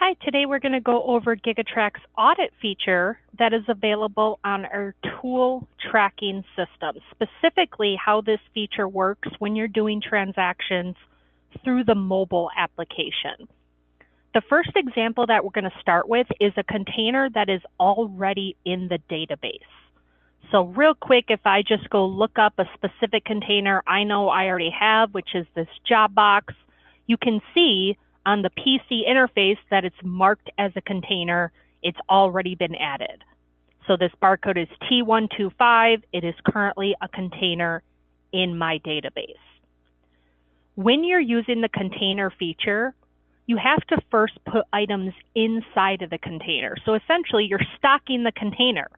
Hi, today we're going to go over GigaTrak's audit feature that is available on our tool tracking system, specifically how this feature works when you're doing transactions through the mobile application. The first example that we're going to start with is a container that is already in the database. So real quick, if I just go look up a specific container I know I already have, which is this job box, you can see on the PC interface that it's marked as a container. It's already been added. So this barcode is T125. It is currently a container in my database. When you're using the container feature, you have to first put items inside of the container. So essentially, you're stocking the container.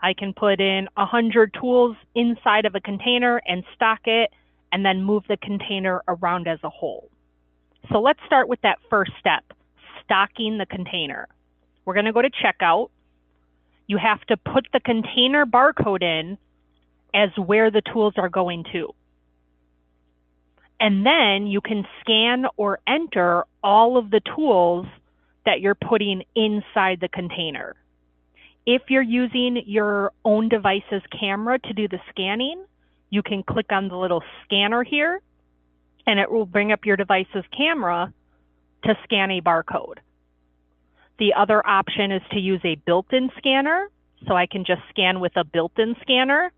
I can put in 100 tools inside of a container and stock it, and then move the container around as a whole. So let's start with that first step, stocking the container. We're going to go to checkout. You have to put the container barcode in as where the tools are going to. And then you can scan or enter all of the tools that you're putting inside the container. If you're using your own device's camera to do the scanning, you can click on the little scanner here, and it will bring up your device's camera to scan a barcode. The other option is to use a built-in scanner, so I can just scan with a built-in scanner.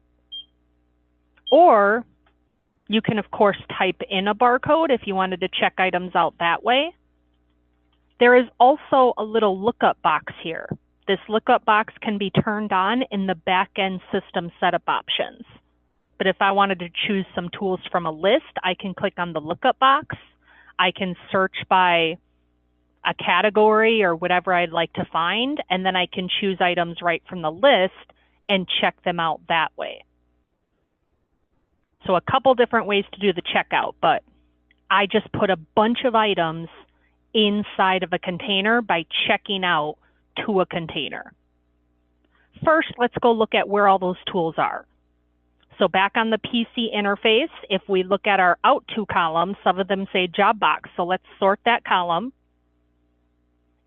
Or you can, of course, type in a barcode if you wanted to check items out that way. There is also a little lookup box here. This lookup box can be turned on in the back-end system setup options. But if I wanted to choose some tools from a list, I can click on the lookup box. I can search by a category or whatever I'd like to find, and then I can choose items right from the list and check them out that way. So a couple different ways to do the checkout, but I just put a bunch of items inside of a container by checking out to a container. First, let's go look at where all those tools are. So back on the PC interface, if we look at our out to columns, some of them say job box. So let's sort that column.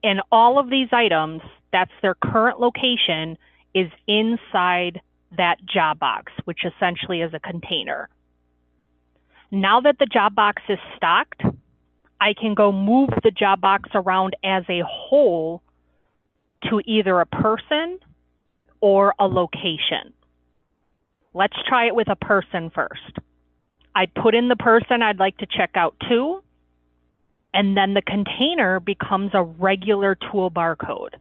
And all of these items, that's their current location, is inside that job box, which essentially is a container. Now that the job box is stocked, I can go move the job box around as a whole to either a person or a location. Let's try it with a person first. I put in the person I'd like to check out to, and then the container becomes a regular tool barcode.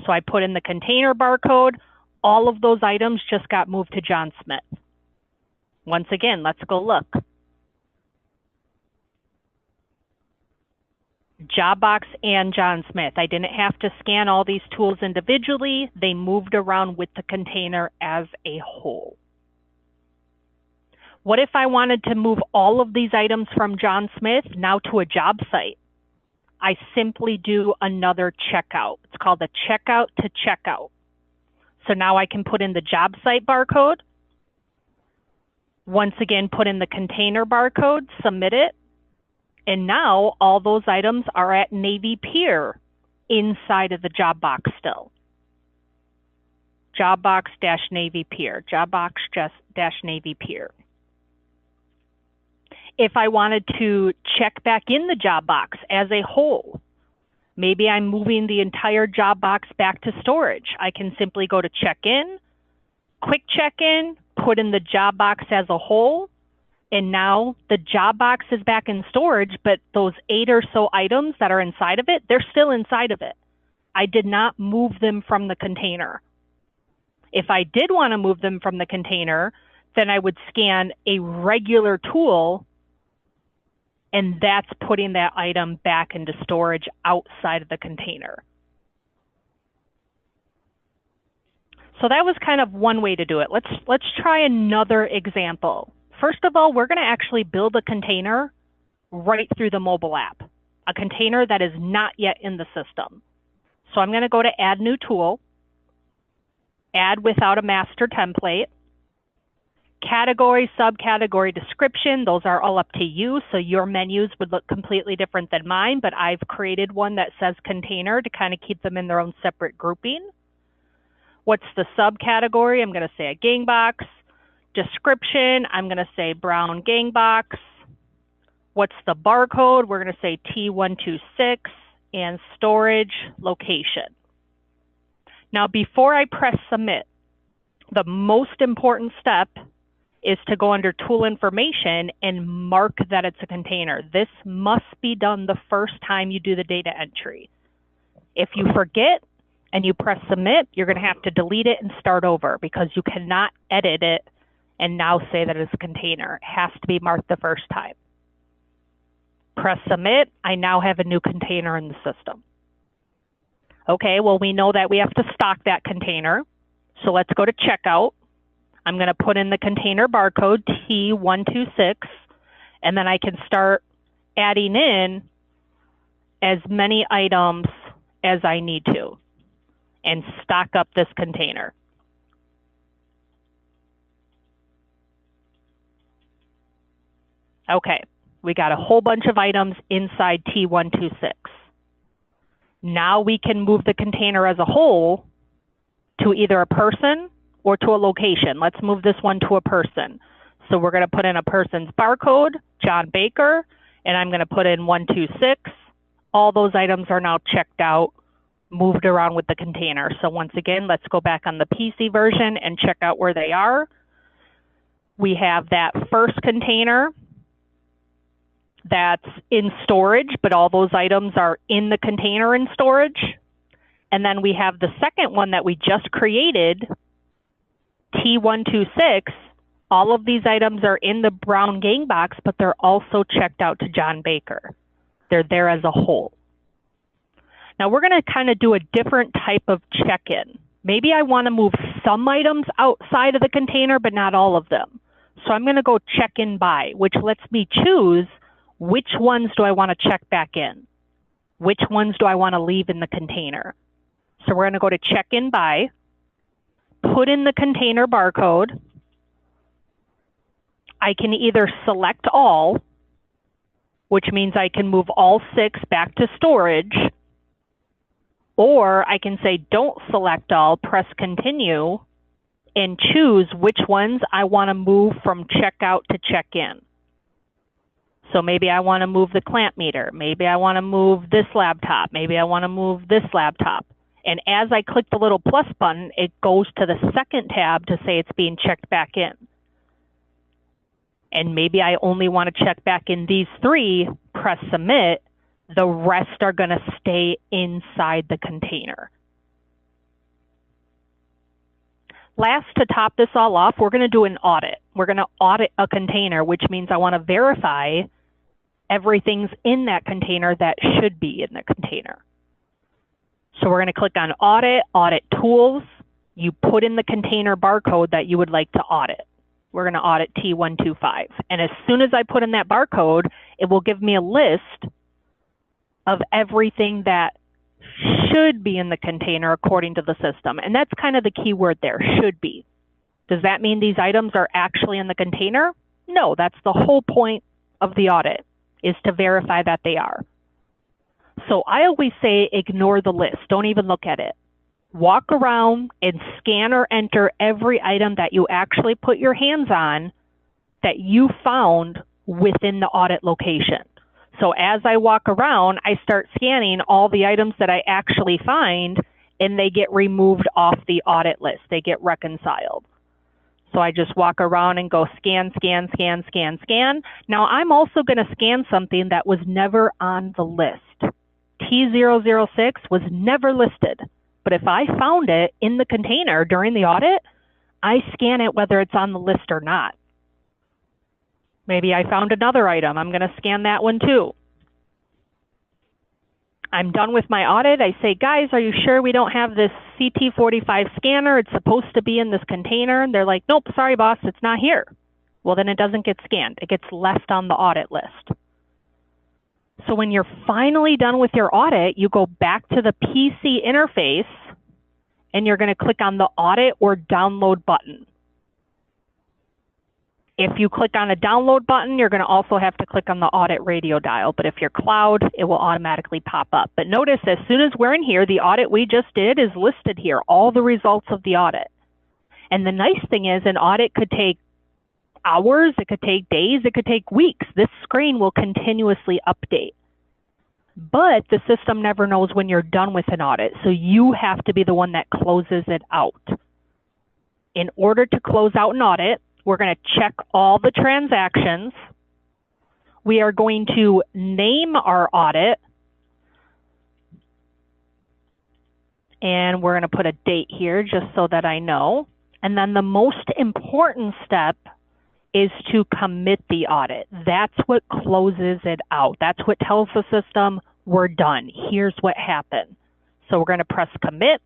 So I put in the container barcode, all of those items just got moved to John Smith. Once again, let's go look. Job box and John Smith. I didn't have to scan all these tools individually. They moved around with the container as a whole. What if I wanted to move all of these items from John Smith now to a job site? I simply do another checkout. It's called a checkout to checkout. So now I can put in the job site barcode. Once again, put in the container barcode, submit it. And now all those items are at Navy Pier inside of the job box still. Job box - Navy Pier, job box - Navy Pier. If I wanted to check back in the job box as a whole, maybe I'm moving the entire job box back to storage. I can simply go to check in, quick check in, put in the job box as a whole, and now the job box is back in storage, but those 8 or so items that are inside of it, they're still inside of it. I did not move them from the container. If I did want to move them from the container, then I would scan a regular tool, and that's putting that item back into storage outside of the container. So that was kind of one way to do it. Let's try another example. First of all, we're going to actually build a container right through the mobile app, a container that is not yet in the system. So I'm going to go to Add New Tool, Add Without a Master Template. Category, subcategory, description, those are all up to you. So your menus would look completely different than mine, but I've created one that says container to kind of keep them in their own separate grouping. What's the subcategory? I'm going to say a gang box. Description, I'm going to say brown gang box. What's the barcode? We're going to say T126, and storage location. Now, before I press submit, the most important step is to go under tool information and mark that it's a container. This must be done the first time you do the data entry. If you forget and you press submit, you're going to have to delete it and start over because you cannot edit it and now say that it's a container. It has to be marked the first time. Press submit. I now have a new container in the system. Okay, well, we know that we have to stock that container. So let's go to checkout. I'm going to put in the container barcode T126, and then I can start adding in as many items as I need to and stock up this container. Okay, we got a whole bunch of items inside T126. Now we can move the container as a whole to either a person or to a location. Let's move this one to a person. So we're going to put in a person's barcode, John Baker, and I'm going to put in 126. All those items are now checked out, moved around with the container. So once again, let's go back on the PC version and check out where they are. We have that first container that's in storage, but all those items are in the container in storage. And then we have the second one that we just created, T126. All of these items are in the brown gang box, but they're also checked out to John Baker. They're there as a whole. Now we're going to kind of do a different type of check-in. Maybe I want to move some items outside of the container, but not all of them. So I'm going to go check in by, which lets me choose which ones do I want to check back in? Which ones do I want to leave in the container? So we're going to go to check in by, put in the container barcode. I can either select all, which means I can move all 6 back to storage, or I can say don't select all, press continue, and choose which ones I want to move from checkout to check-in. So maybe I want to move the clamp meter. Maybe I want to move this laptop. Maybe I want to move this laptop. And as I click the little plus button, it goes to the second tab to say it's being checked back in. And maybe I only want to check back in these 3, press submit. The rest are going to stay inside the container. Last, to top this all off, we're going to do an audit. We're going to audit a container, which means I want to verify everything's in that container that should be in the container. So we're going to click on audit, audit tools. You put in the container barcode that you would like to audit. We're going to audit T125. And as soon as I put in that barcode, it will give me a list of everything that should be in the container according to the system. And that's kind of the key word there, should be. Does that mean these items are actually in the container? No, that's the whole point of the audit, is to verify that they are. So I always say ignore the list. Don't even look at it. Walk around and scan or enter every item that you actually put your hands on that you found within the audit location. So as I walk around, I start scanning all the items that I actually find, and they get removed off the audit list. They get reconciled. So I just walk around and go scan, scan, scan, scan, scan. Now I'm also going to scan something that was never on the list. T006 was never listed. But if I found it in the container during the audit, I scan it whether it's on the list or not. Maybe I found another item. I'm going to scan that one too. I'm done with my audit. I say, guys, are you sure we don't have this CT45 scanner? It's supposed to be in this container. And they're like, nope, sorry, boss, it's not here. Well, then it doesn't get scanned. It gets left on the audit list. So when you're finally done with your audit, you go back to the PC interface and you're going to click on the audit or download button. If you click on a download button, you're going to also have to click on the audit radio dial. But if you're cloud, it will automatically pop up. But notice as soon as we're in here, the audit we just did is listed here, all the results of the audit. And the nice thing is an audit could take hours, it could take days, it could take weeks. This screen will continuously update. But the system never knows when you're done with an audit, so you have to be the one that closes it out. In order to close out an audit, we're going to check all the transactions. We are going to name our audit. And we're going to put a date here just so that I know. And then the most important step is to commit the audit. That's what closes it out. That's what tells the system we're done. Here's what happened. So we're going to press commit.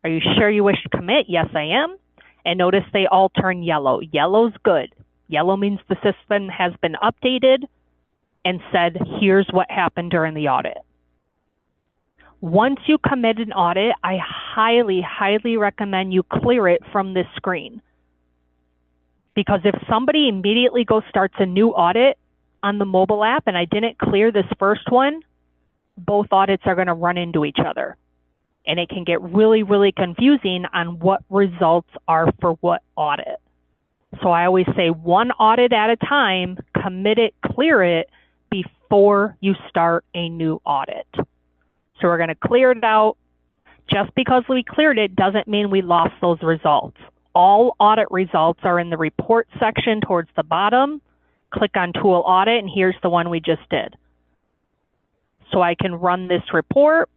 Are you sure you wish to commit? Yes, I am. And notice they all turn yellow. Yellow's good. Yellow means the system has been updated and said, here's what happened during the audit. Once you commit an audit, I highly, highly recommend you clear it from this screen. Because if somebody immediately starts a new audit on the mobile app and I didn't clear this first one, both audits are going to run into each other. And it can get really, really confusing on what results are for what audit. So I always say one audit at a time, commit it, clear it before you start a new audit. So we're going to clear it out. Just because we cleared it doesn't mean we lost those results. All audit results are in the report section towards the bottom. Click on Tool Audit, and here's the one we just did. So I can run this report.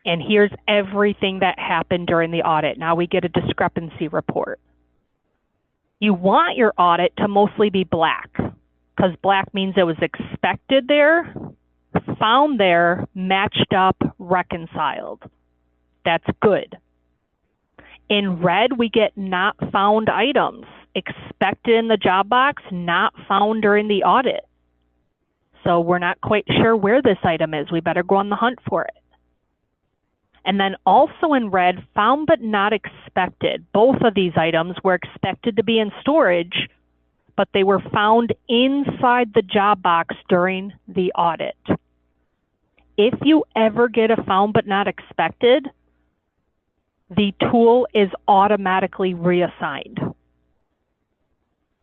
And here's everything that happened during the audit. Now we get a discrepancy report. You want your audit to mostly be black, because black means it was expected there, found there, matched up, reconciled. That's good. In red, we get not found items, expected in the job box, not found during the audit. So we're not quite sure where this item is. We better go on the hunt for it. And then also in red, found but not expected. Both of these items were expected to be in storage, but they were found inside the job box during the audit. If you ever get a found but not expected, the tool is automatically reassigned.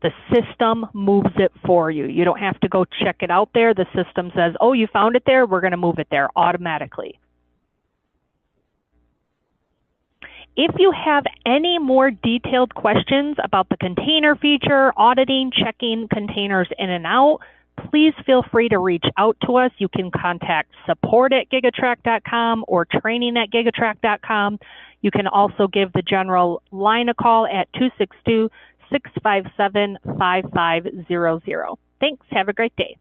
The system moves it for you. You don't have to go check it out there. The system says, oh, you found it there, we're going to move it there automatically. If you have any more detailed questions about the container feature, auditing, checking containers in and out, please feel free to reach out to us. You can contact support@gigatrak.com or training@gigatrak.com. You can also give the general line a call at 262-657-5500. Thanks. Have a great day.